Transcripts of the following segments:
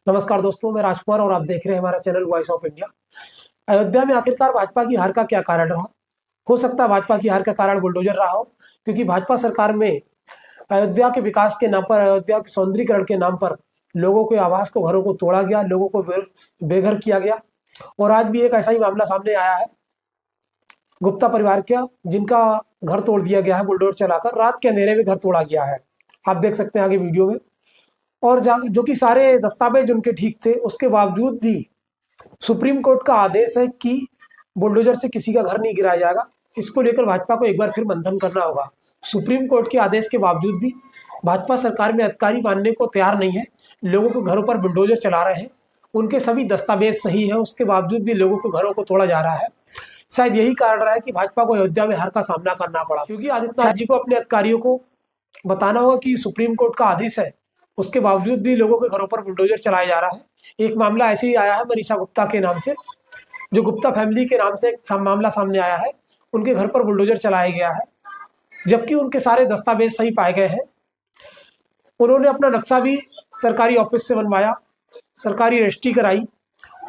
नमस्कार दोस्तों, मैं राजकुमार और आप देख रहे हैं हमारा channel voice of India. Ayodhya में आखिरकार भाजपा की हार का क्या कारण रहा? हो सकता है भाजपा की हार का कारण बुलडोजर रहा हो, क्योंकि भाजपा सरकार में अयोध्या के विकास के नाम पर, अयोध्या के सौंदर्यीकरण के नाम पर लोगों के आवास को, घरों को तोड़ा गया, लोगों को बेघर किया गया। और आज भी एक ऐसा ही मामला सामने आया है गुप्ता परिवार का, जिनका घर तोड़ दिया गया है बुलडोजर चलाकर। रात के अंधेरे में घर तोड़ा गया है, आप देख सकते हैं आगे वीडियो में। और जो कि सारे दस्तावेज उनके ठीक थे, उसके बावजूद भी सुप्रीम कोर्ट का आदेश है कि बुलडोजर से किसी का घर नहीं गिराया जाएगा। इसको लेकर भाजपा को एक बार फिर मंथन करना होगा। सुप्रीम कोर्ट के आदेश के बावजूद भी भाजपा सरकार में अधिकारी मानने को तैयार नहीं है। लोगों के घरों पर बुलडोजर चला रहे हैं, उनके सभी दस्तावेज सही है, उसके बावजूद भी लोगों के घरों को तोड़ा जा रहा है। शायद यही कारण रहा है कि भाजपा को अयोध्या में हार का सामना करना पड़ा, क्योंकि आदित्यनाथ जी को अपने अधिकारियों को बताना होगा कि सुप्रीम कोर्ट का आदेश है, उसके बावजूद भी लोगों के घरों पर बुलडोजर चलाया जा रहा है। एक मामला ऐसे ही आया है मनीषा गुप्ता के नाम से, जो गुप्ता फैमिली के नाम से एक मामला सामने आया है। उनके घर पर बुलडोजर चलाया गया है, जबकि उनके सारे दस्तावेज सही पाए गए हैं। उन्होंने अपना नक्शा भी सरकारी ऑफिस से बनवाया, सरकारी रजिस्ट्री कराई,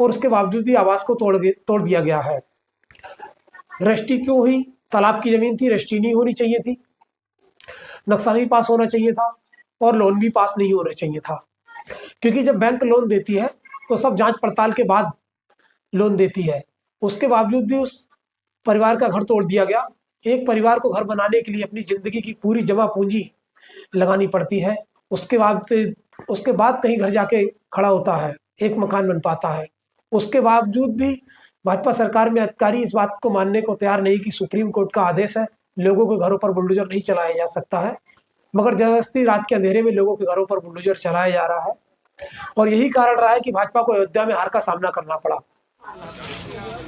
और उसके बावजूद भी आवास को तोड़ दिया गया है। रजिस्ट्री क्यों हुई? तालाब की जमीन थी, रजिस्ट्री नहीं होनी चाहिए थी, नक्शा नहीं पास होना चाहिए था, और लोन भी पास नहीं होना चाहिए था। क्योंकि जब बैंक लोन देती है तो सब जांच पड़ताल के बाद लोन देती है। उसके बावजूद भी उस परिवार का घर तोड़ दिया गया। एक परिवार को घर बनाने के लिए अपनी जिंदगी की पूरी जमा पूंजी लगानी पड़ती है, उसके बाद कहीं घर जाके खड़ा होता है, एक मकान बन पाता है। उसके बावजूद भी भाजपा सरकार में अधिकारी इस बात को मानने को तैयार नहीं कि सुप्रीम कोर्ट का आदेश है, लोगों के घरों पर बुलडोजर नहीं चलाया जा सकता है, मगर जबरदस्ती रात के अंधेरे में लोगों के घरों पर बुलडोजर चलाया जा रहा है। और यही कारण रहा है कि भाजपा को अयोध्या में हार का सामना करना पड़ा।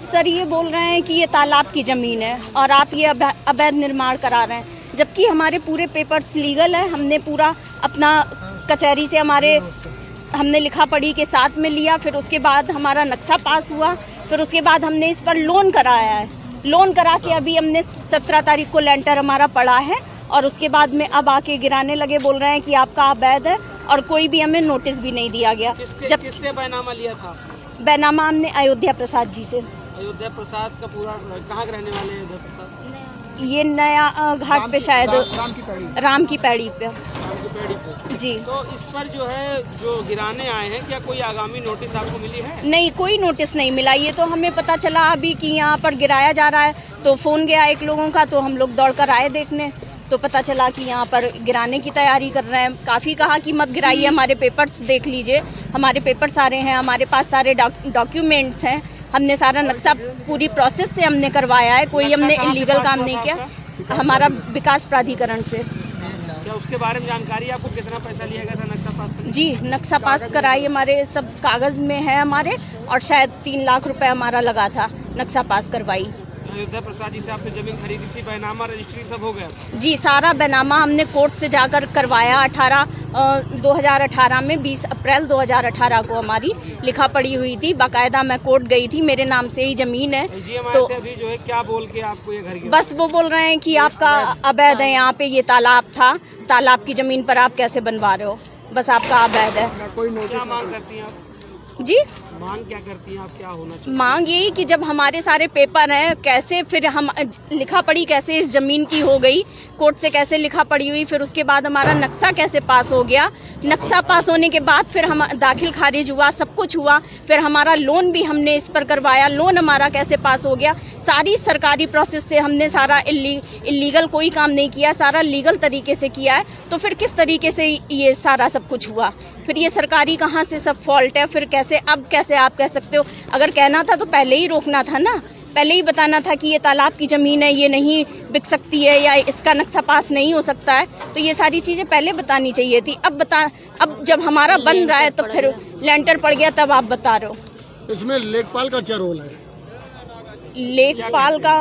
सर, ये बोल रहे हैं कि ये तालाब की जमीन है और आप ये अवैध निर्माण करा रहे हैं, जबकि हमारे पूरे पेपर्स लीगल है। हमने पूरा अपना कचहरी से हमने लिखा पढ़ी के साथ में लिया, फिर उसके बाद हमारा नक्शा पास हुआ, फिर उसके बाद हमने इस पर लोन कराया है। लोन करा के अभी हमने 17 तारीख को लेंटर हमारा पड़ा है, और उसके बाद में अब आके गिराने लगे, बोल रहे हैं कि आपका अवैध है, और कोई भी हमें नोटिस भी नहीं दिया गया। किससे बैनामा लिया था? बैनामा हमने अयोध्या प्रसाद जी से। अयोध्या प्रसाद का पूरा कहाँ के रहने वाले हैं? अयोध्या प्रसाद ये नया घाट पे, शायद राम की पैड़ी पे जी। तो इस पर जो है, जो गिराने आए हैं, क्या कोई आगामी नोटिस आपको मिली है? नहीं, कोई नोटिस नहीं मिला। ये तो हमें पता चला अभी कि यहाँ पर गिराया जा रहा है, तो फोन गया एक लोगों का, तो हम लोग दौड़कर आए देखने, तो पता चला कि यहाँ पर गिराने की तैयारी कर रहे हैं। काफ़ी कहा कि मत गिराइए, हमारे पेपर्स देख लीजिए, हमारे पेपर्स सारे हैं, हमारे पास सारे डॉक्यूमेंट्स हैं, हमने सारा नक्शा पूरी प्रोसेस से हमने करवाया है, कोई हमने इलीगल काम नहीं किया। हमारा विकास प्राधिकरण से। क्या उसके बारे में जानकारी? आपको कितना पैसा लिया गया था नक्शा पास करने? जी, नक्शा पास कराई, हमारे सब कागज़ में है हमारे, और शायद 3 लाख रुपए हमारा लगा था नक्शा पास करवाई। अयोध्या प्रसाद जी से आपने जमीन खरीदी थी, बैनामा रजिस्ट्री सब हो गया? जी, सारा बैनामा हमने कोर्ट से जाकर करवाया। 2018 में 20 अप्रैल 2018 को हमारी लिखा पड़ी हुई थी, बाकायदा मैं कोर्ट गई थी, मेरे नाम से ही जमीन है। तो अभी जो है क्या बोल के आपको ये घर बस वो बोल रहे हैं कि आपका अवैध है, यहाँ पे ये तालाब था, तालाब की जमीन पर आप कैसे बनवा रहे हो, बस आपका अवैध है। क्या मांग करती हैं आप? जी, मांग क्या करती हैं आप? क्या होना चाहिए? मांग यही कि जब हमारे सारे पेपर हैं, कैसे फिर हम लिखा पढ़ी कैसे इस जमीन की हो गई, कोर्ट से कैसे लिखा पढ़ी हुई, फिर उसके बाद हमारा नक्शा कैसे पास हो गया, नक्शा पास होने के बाद फिर हम दाखिल खारिज हुआ, सब कुछ हुआ, फिर हमारा लोन भी हमने इस पर करवाया, लोन हमारा कैसे पास हो गया। सारी सरकारी प्रोसेस से हमने सारा इलीगल कोई काम नहीं किया, सारा लीगल तरीके से किया है, तो फिर किस तरीके से ये सारा सब कुछ हुआ? फिर ये सरकारी कहाँ से सब फॉल्ट है? फिर कैसे आप कह सकते हो? अगर कहना था तो पहले ही रोकना था ना, पहले ही बताना था कि ये तालाब की ज़मीन है, ये नहीं बिक सकती है, या इसका नक्शा पास नहीं हो सकता है, तो ये सारी चीज़ें पहले बतानी चाहिए थी। अब जब हमारा बन रहा है तो फिर लेंटर पड़ गया, तब आप बता रहे हो। इसमें लेखपाल का क्या रोल है? लेखपाल का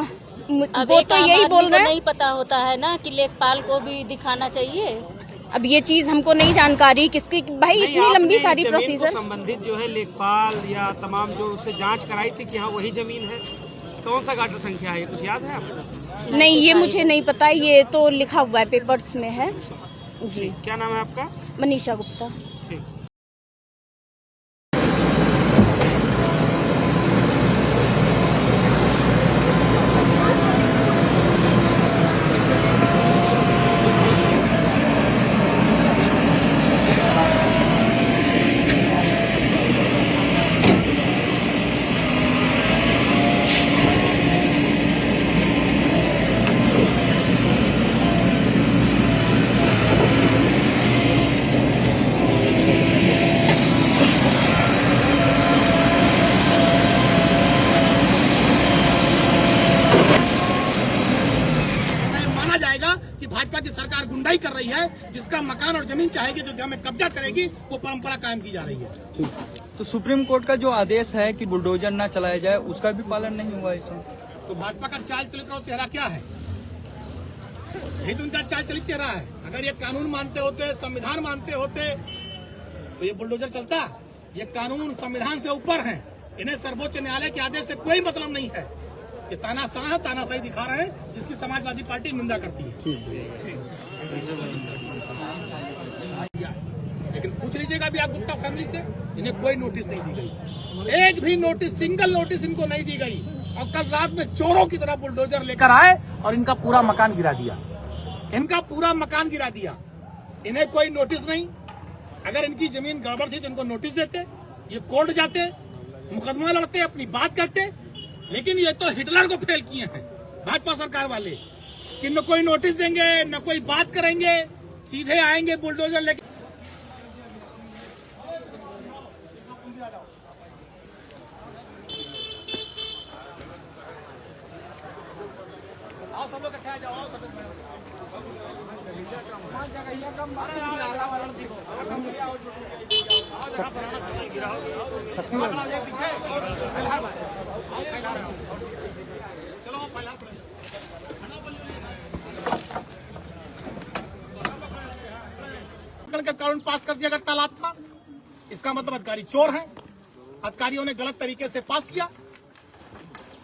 वो तो यही बोल रहे हैं, नहीं पता होता है ना कि लेखपाल को भी दिखाना चाहिए। अब ये चीज हमको नहीं जानकारी किसकी, भाई इतनी लंबी सारी प्रोसीजर। संबंधित जो है लेखपाल या तमाम जो उससे जांच कराई थी कि हाँ वही जमीन है, कौन सा गाटर संख्या है, कुछ याद है आपको? नहीं, ये मुझे नहीं पता, ये तो लिखा हुआ है पेपर्स में है जी। क्या नाम है आपका? मनीषा गुप्ता। जिसका मकान और जमीन चाहेगी, जो जगह में कब्जा करेगी, वो परंपरा कायम की जा रही है। तो सुप्रीम कोर्ट का जो आदेश है कि बुलडोजर ना चलाया जाए, उसका भी पालन नहीं हुआ इसमें। तो भाजपा का चाल चलित और चेहरा क्या है? यही तो उनका चाल चलित चेहरा है। अगर ये कानून मानते होते, संविधान मानते होते, तो ये बुलडोजर चलता। ये कानून संविधान से ऊपर है। इन्हें सर्वोच्च न्यायालय के आदेश से कोई मतलब नहीं है। ये तानाशाही दिखा रहे हैं, जिसकी समाजवादी पार्टी निंदा करती है। लेकिन पूछ लीजिएगा अभी आप गुप्ता फैमिली से, इन्हें कोई नोटिस नहीं दी गई। एक भी नोटिस, सिंगल नोटिस इनको नहीं दी गई। और कल रात में चोरों की तरह बुलडोजर लेकर आए और इनका पूरा मकान गिरा दिया। इनका पूरा मकान गिरा दिया। इन्हें कोई नोटिस नहीं। अगर इनकी जमीन गड़बड़ थी तो इनको नोटिस देते, ये कोर्ट जाते, मुकदमा लड़ते, अपनी बात करते। लेकिन ये तो हिटलर को फेल किए हैं भाजपा सरकार वाले, कि न कोई नोटिस देंगे, न कोई बात करेंगे, सीधे आएंगे बुलडोजर लेके। आओ सब लोग इकट्ठे जाओ, सब लोग। का कानून पास कर दिया अगर तालाब था, इसका मतलब अधिकारी चोर हैं। अधिकारियों ने गलत तरीके से पास किया।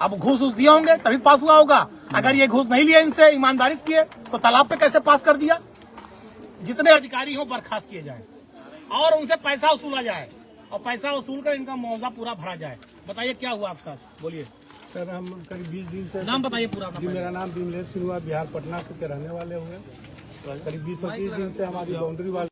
अब घूस दिए होंगे तभी पास हुआ होगा। अगर ये घूस नहीं लिए इनसे, ईमानदारी से किए, तो तालाब पे कैसे पास कर दिया? जितने अधिकारी हो बर्खास्त किए जाए और उनसे पैसा वसूला जाए, और पैसा वसूल कर इनका मुआवजा पूरा भरा जाए। बताइए क्या हुआ आपके साथ, बोलिए। सर हम करीब 20 दिन से, नाम बताइए पूरा। जी मेरा नाम विमलेश सिंह हुआ, बिहार पटना से के रहने वाले हुए। करीब 20-25 दिन से हमारी बाउंड्री वाले